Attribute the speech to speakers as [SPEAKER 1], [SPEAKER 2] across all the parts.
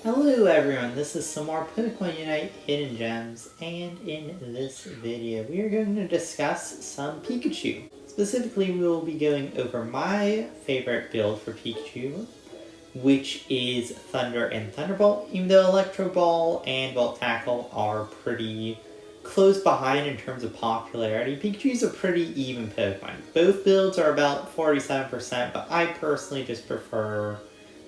[SPEAKER 1] Hello everyone, this is some more Pokemon Unite Hidden Gems, and in this video we are going to discuss some Pikachu. Specifically, we will be going over my favorite build for Pikachu, which is Thunder and Thunderbolt, even though Electro Ball and Volt Tackle are pretty close behind in terms of popularity. Pikachu is a pretty even Pokemon. Both builds are about 47%, but I personally just prefer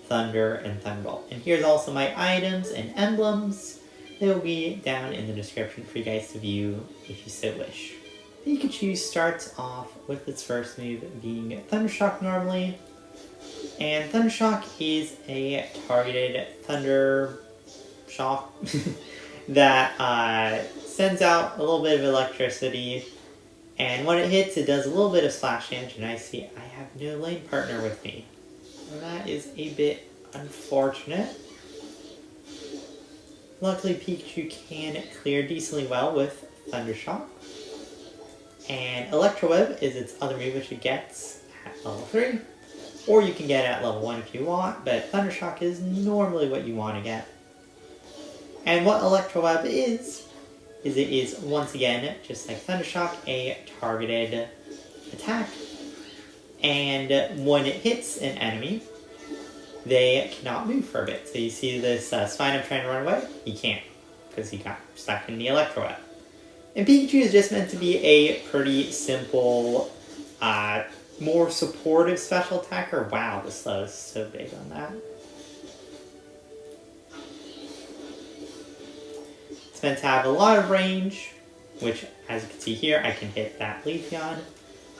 [SPEAKER 1] Thunder and Thunderbolt. And here's also my items and emblems. They will be down in the description for you guys to view if you so wish. Pikachu starts off with its first move being Thundershock normally. And Thundershock is a targeted Thunder Shock that sends out a little bit of electricity. And when it hits, it does a little bit of splash damage. And I see I have no lane partner with me. And that is a bit unfortunate. Luckily, Pikachu can clear decently well with Thundershock. And Electro Web is its other move, which it gets at level 3. Or you can get it at level 1 if you want, but Thundershock is normally what you want to get. And what Electro Web is it is, once again, just like Thundershock, a targeted attack. And when it hits an enemy, they cannot move for a bit. So you see this Spinum trying to run away? He can't, because he got stuck in the Electro Web. And Pikachu is just meant to be a pretty simple, more supportive special attacker. Wow, the slow is so big on that. It's meant to have a lot of range, which, as you can see here, I can hit that Leafeon,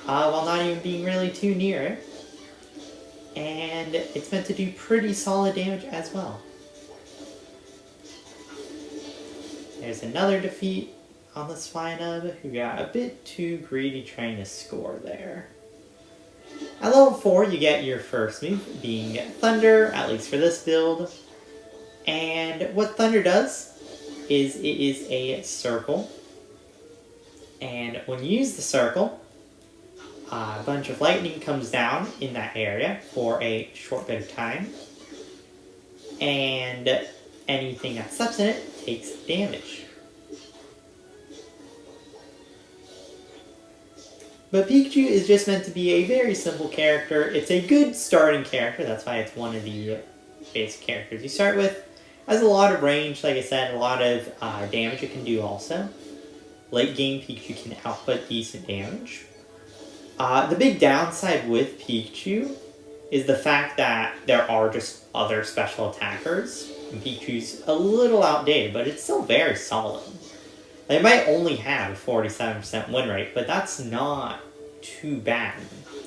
[SPEAKER 1] while not even being really too near it. And it's meant to do pretty solid damage as well. There's another defeat on the Spinub, who got a bit too greedy trying to score there. At level 4, you get your first move, being Thunder, at least for this build. And what Thunder does is it is a circle. And when you use the circle, a bunch of lightning comes down in that area for a short bit of time. And anything that steps in it takes damage. But Pikachu is just meant to be a very simple character. It's a good starting character, that's why it's one of the basic characters you start with. Has a lot of range, like I said, a lot of damage it can do also. Late game, Pikachu can output decent damage. The big downside with Pikachu is the fact that there are just other special attackers. And Pikachu's a little outdated, but it's still very solid. They might only have a 47% win rate, but that's not too bad.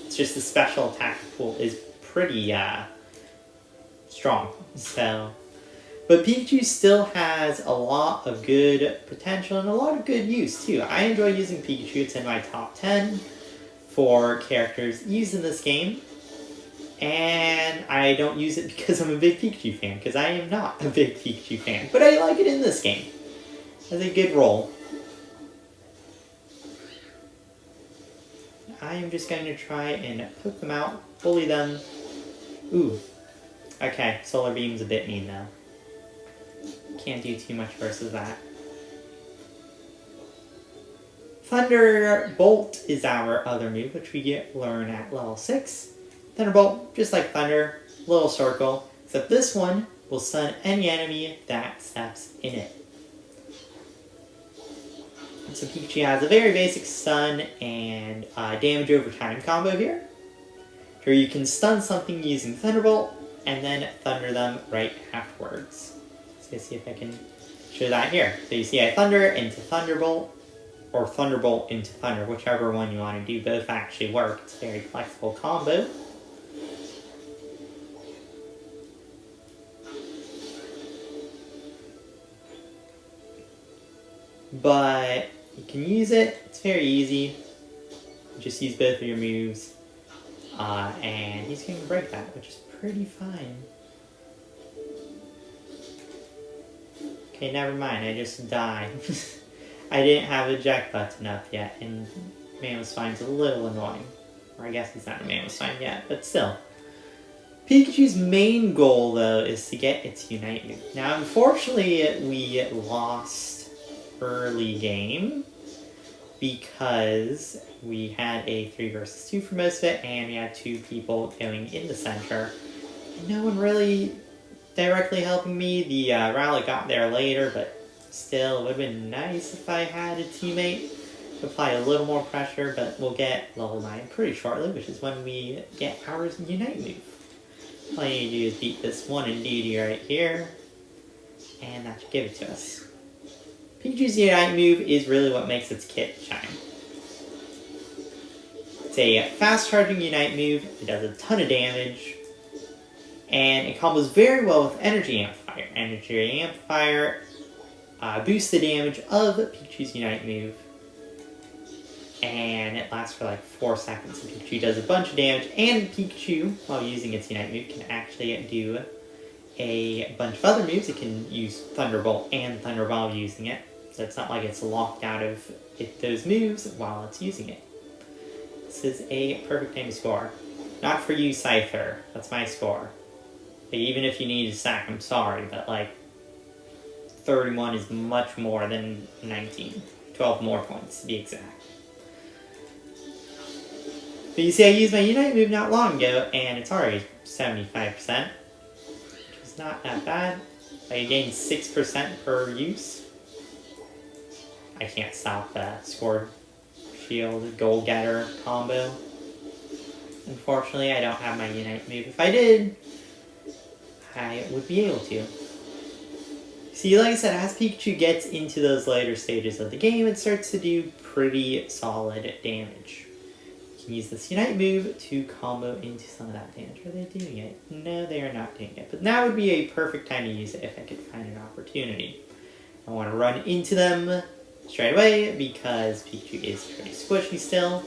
[SPEAKER 1] It's just the special attack pool is pretty strong. But Pikachu still has a lot of good potential and a lot of good use too. I enjoy using Pikachu. It's in my top 10 for characters used in this game. And I don't use it because I'm a big Pikachu fan, because I am not a big Pikachu fan. But I like it in this game. Has a good role. I am just going to try and poke them out, bully them. Ooh. Okay, Solar Beam's a bit mean though. Can't do too much versus that. Thunderbolt is our other move, which we learn at level 6. Thunderbolt, just like Thunder, little circle, except this one will stun any enemy that steps in it. So Pikachu has a very basic stun and damage over time combo here. Here you can stun something using Thunderbolt, and then Thunder them right afterwards. So let's see if I can show that here. So you see I Thunder into Thunderbolt, or Thunderbolt into Thunder, whichever one you want to do. Both actually work. It's a very flexible combo. But you can use it. It's very easy. Just use both of your moves. And he's going to break that, which is pretty fine. Okay, never mind. I just died. I didn't have Eject Button up yet, and Mammoth Spine's a little annoying. Or I guess he's not a Mammoth Spine yet, but still. Pikachu's main goal, though, is to get its Unite move. Now, unfortunately, we lost early game because we had a 3 versus 2 for most of it, and we had 2 people going in the center. And no one really directly helping me. The rally got there later, but still, it would have been nice if I had a teammate to apply a little more pressure, but we'll get level 9 pretty shortly, which is when we get our Unite move. All you need to do is beat this one duty right here, and that should give it to us. Pikachu's Unite move is really what makes its kit shine. It's a fast-charging Unite move, it does a ton of damage, and it combos very well with Energy Amplifier. Energy Amplifier boosts the damage of Pikachu's Unite move, and it lasts for like 4 seconds. So Pikachu does a bunch of damage, and Pikachu, while using its Unite move, can actually do a bunch of other moves. It can use Thunderbolt and Thunderball using it, so it's not like it's locked out of those moves while it's using it. This is a perfect time to score. Not for you, Scyther. That's my score. But even if you need to sack, I'm sorry, but like 31 is much more than 19. 12 more points to be exact. But you see, I used my Unite move not long ago, and it's already 75%, which is not that bad. I gained 6% per use. I can't stop the Score Shield Goal Getter combo. Unfortunately, I don't have my Unite move. If I did, I would be able to. See, like I said, as Pikachu gets into those later stages of the game, it starts to do pretty solid damage. You can use this Unite move to combo into some of that damage. Are they doing it? No, they are not doing it. But now would be a perfect time to use it if I could find an opportunity. I want to run into them straight away because Pikachu is pretty squishy still.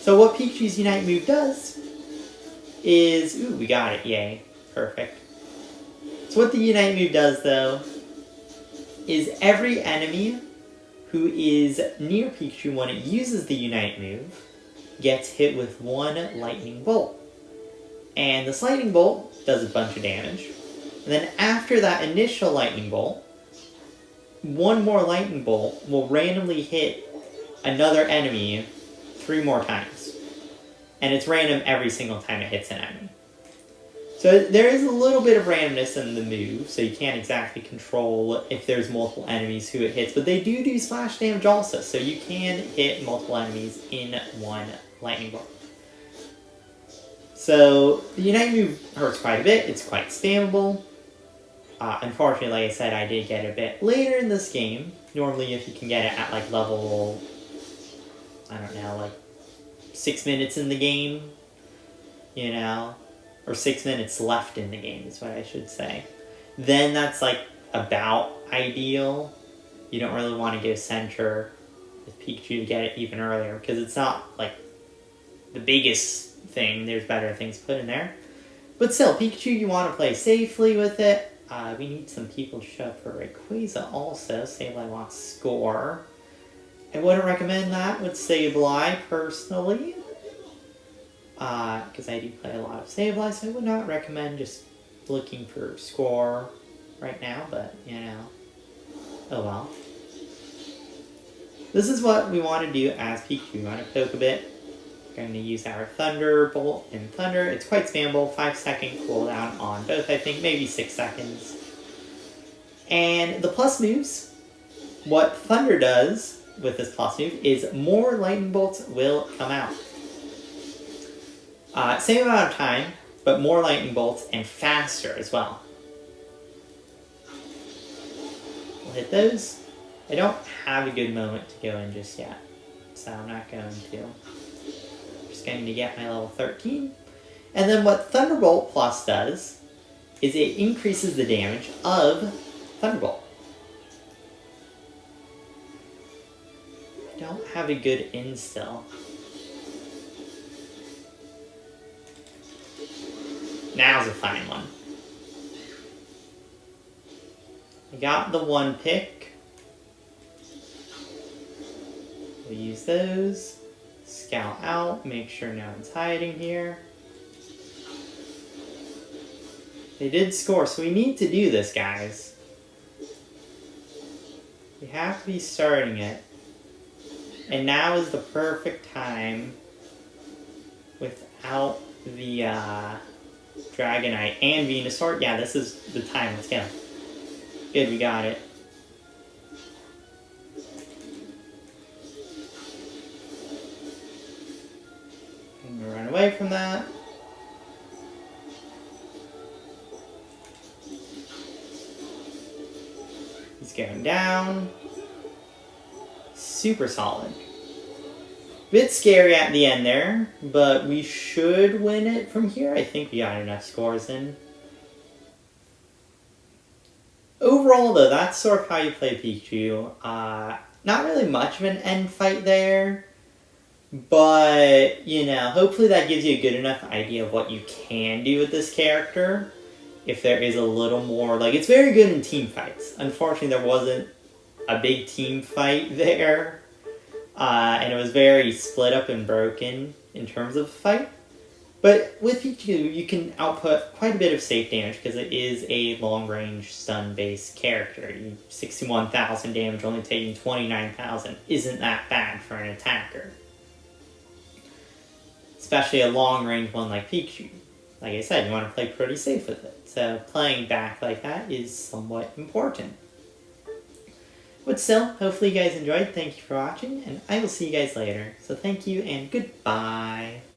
[SPEAKER 1] So what Pikachu's Unite move does is... Ooh, we got it. Yay. Perfect. So what the Unite move does, though, is every enemy who is near Pikachu when it uses the Unite move gets hit with 1 Lightning Bolt. And this Lightning Bolt does a bunch of damage. And then after that initial Lightning Bolt, 1 more Lightning Bolt will randomly hit another enemy 3 more times. And it's random every single time it hits an enemy. So there is a little bit of randomness in the move, so you can't exactly control if there's multiple enemies who it hits, but they do splash damage also, so you can hit multiple enemies in 1 Lightning Bolt. So the Unite move hurts quite a bit, it's quite spammable. Unfortunately, like I said, I did get it a bit later in this game. Normally if you can get it at like level, I don't know, like 6 minutes in the game, you know, or 6 minutes left in the game is what I should say, then that's like about ideal. You don't really want to go center with Pikachu to get it even earlier because it's not like the biggest thing. There's better things put in there. But still, Pikachu, you want to play safely with it. We need some people to show up for Rayquaza also. Sableye wants Score. I wouldn't recommend that with Sableye personally. Because I do play a lot of Sableye, so I would not recommend just looking for Score right now, but, you know, oh well. This is what we want to do as Pikachu. We want to poke a bit. We're going to use our Thunderbolt and Thunder. It's quite spammable, 5-second cooldown on both, I think, maybe 6 seconds. And the plus moves, what Thunder does with this plus move is more Lightning Bolts will come out. Same amount of time, but more Lightning Bolts and faster as well. We'll hit those. I don't have a good moment to go in just yet, so I'm not going to. I'm just going to get my level 13. And then what Thunderbolt Plus does is it increases the damage of Thunderbolt. I don't have a good instill. Now's a fine one. I got the 1 pick. We'll use those. scout out, make sure no one's hiding here. They did score, so we need to do this, guys. We have to be starting it. And now is the perfect time without the Dragonite and Venusaur. Yeah, this is the time. Let's go. Good, we got it. I'm gonna run away from that. He's going down. Super solid. Bit scary at the end there, but we should win it from here. I think we got enough scores in. Overall, though, that's sort of how you play Pikachu. Not really much of an end fight there, but, you know, hopefully that gives you a good enough idea of what you can do with this character. If there is a little more, like, it's very good in team fights. Unfortunately, there wasn't a big team fight there. And it was very split up and broken in terms of the fight. But with Pikachu, you can output quite a bit of safe damage because it is a long-range stun-based character. 61,000 damage, only taking 29,000 isn't that bad for an attacker. Especially a long-range one like Pikachu. Like I said, you want to play pretty safe with it. So playing back like that is somewhat important. But still, hopefully you guys enjoyed. Thank you for watching, and I will see you guys later. So thank you, and goodbye.